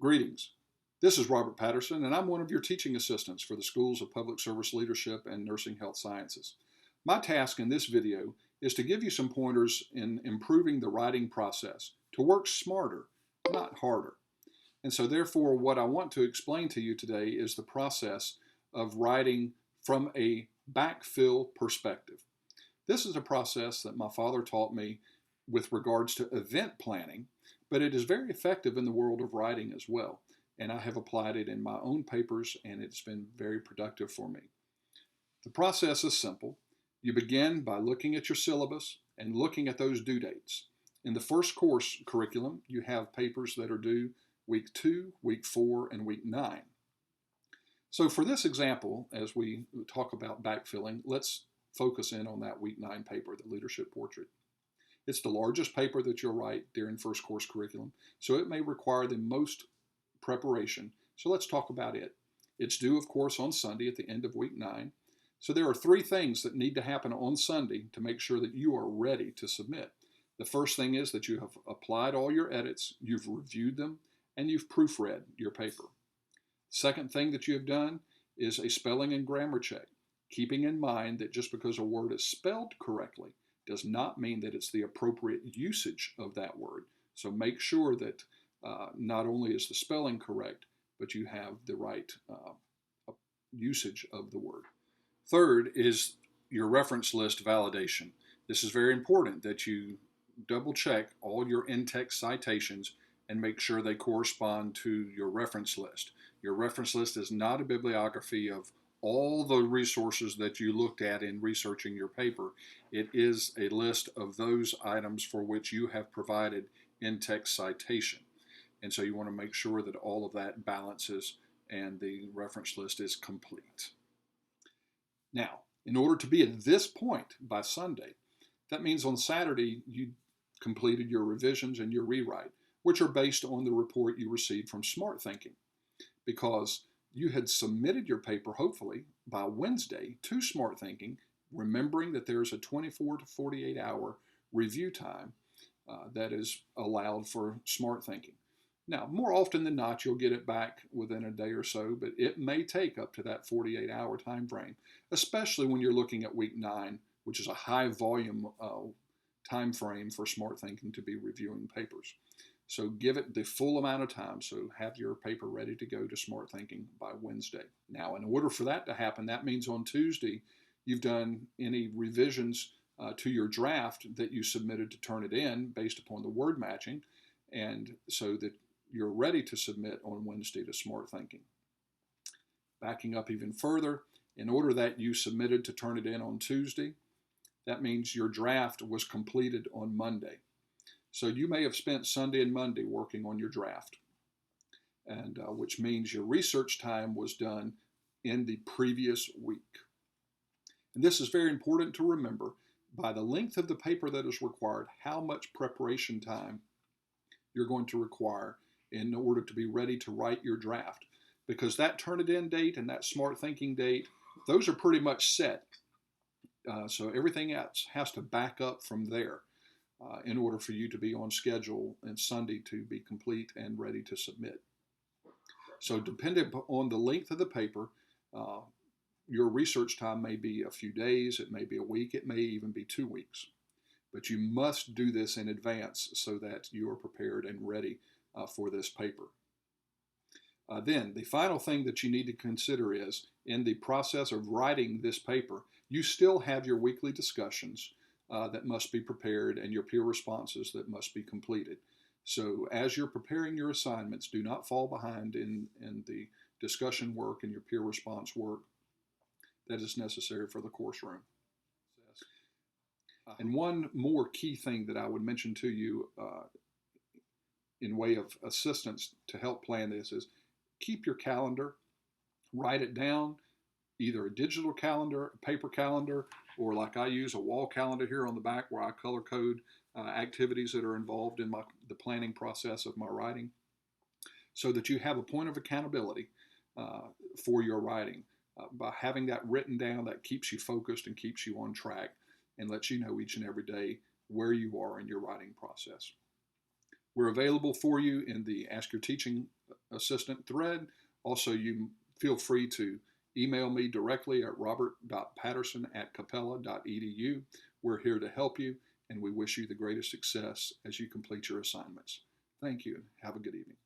Greetings. This is Robert Patterson, and I'm one of your teaching assistants for the Schools of Public Service Leadership and Nursing Health Sciences. My task in this video is to give you some pointers in improving the writing process to work smarter, not harder. And so therefore, what I want to explain to you today is the process of writing from a backfill perspective. This is a process that my father taught me with regards to event planning, but it is very effective in the world of writing as well. And I have applied it in my own papers, and it's been very productive for me. The process is simple. You begin by looking at your syllabus and looking at those due dates. In the first course curriculum, you have papers that are due week 2, week 4, and week 9. So for this example, as we talk about backfilling, let's focus in on that week 9 paper, the leadership portrait. It's the largest paper that you'll write during first course curriculum, so it may require the most preparation. So let's talk about it. It's due, of course, on Sunday at the end of week 9. So there are 3 things that need to happen on Sunday to make sure that you are ready to submit. The first thing is that you have applied all your edits, you've reviewed them, and you've proofread your paper. Second thing that you have done is a spelling and grammar check, keeping in mind that just because a word is spelled correctly does not mean that it's the appropriate usage of that word. So make sure that not only is the spelling correct, but you have the right usage of the word. Third is your reference list validation. This is very important that you double check all your in-text citations and make sure they correspond to your reference list. Your reference list is not a bibliography of all the resources that you looked at in researching your paper. It is a list of those items for which you have provided in-text citation. And so you want to make sure that all of that balances and the reference list is complete. Now, in order to be at this point by Sunday, that means on Saturday you completed your revisions and your rewrite, which are based on the report you received from Smart Thinking, because you had submitted your paper, hopefully, by Wednesday to Smart Thinking, remembering that there's a 24 to 48 hour review time that is allowed for Smart Thinking. Now, more often than not, you'll get it back within a day or so, but it may take up to that 48-hour time frame, especially when you're looking at week 9, which is a high volume time frame for Smart Thinking to be reviewing papers. So give it the full amount of time. So have your paper ready to go to Smart Thinking by Wednesday. Now, in order for that to happen, that means on Tuesday, you've done any revisions to your draft that you submitted to turn it in based upon the word matching, and so that you're ready to submit on Wednesday to Smart Thinking. Backing up even further, in order that you submitted to turn it in on Tuesday, that means your draft was completed on Monday. So you may have spent Sunday and Monday working on your draft, and which means your research time was done in the previous week. And this is very important to remember. By the length of the paper that is required, how much preparation time you're going to require in order to be ready to write your draft. Because that turn it in date and that Smart Thinking date, those are pretty much set. So everything else has to back up from there in order for you to be on schedule and Sunday to be complete and ready to submit. So depending on the length of the paper, your research time may be a few days, it may be a week, it may even be 2 weeks. But you must do this in advance so that you are prepared and ready for this paper. Then the final thing that you need to consider is, in the process of writing this paper, you still have your weekly discussions that must be prepared and your peer responses that must be completed. So as you're preparing your assignments, do not fall behind in the discussion work and your peer response work that is necessary for the course room. And one more key thing that I would mention to you in way of assistance to help plan this is keep your calendar, write it down, either a digital calendar, a paper calendar, or like I use a wall calendar here on the back where I color code activities that are involved in the planning process of my writing, so that you have a point of accountability for your writing. By having that written down, that keeps you focused and keeps you on track and lets you know each and every day where you are in your writing process. We're available for you in the Ask Your Teaching Assistant thread. Also, you feel free to email me directly at robert.patterson@capella.edu. We're here to help you, and we wish you the greatest success as you complete your assignments. Thank you, and have a good evening.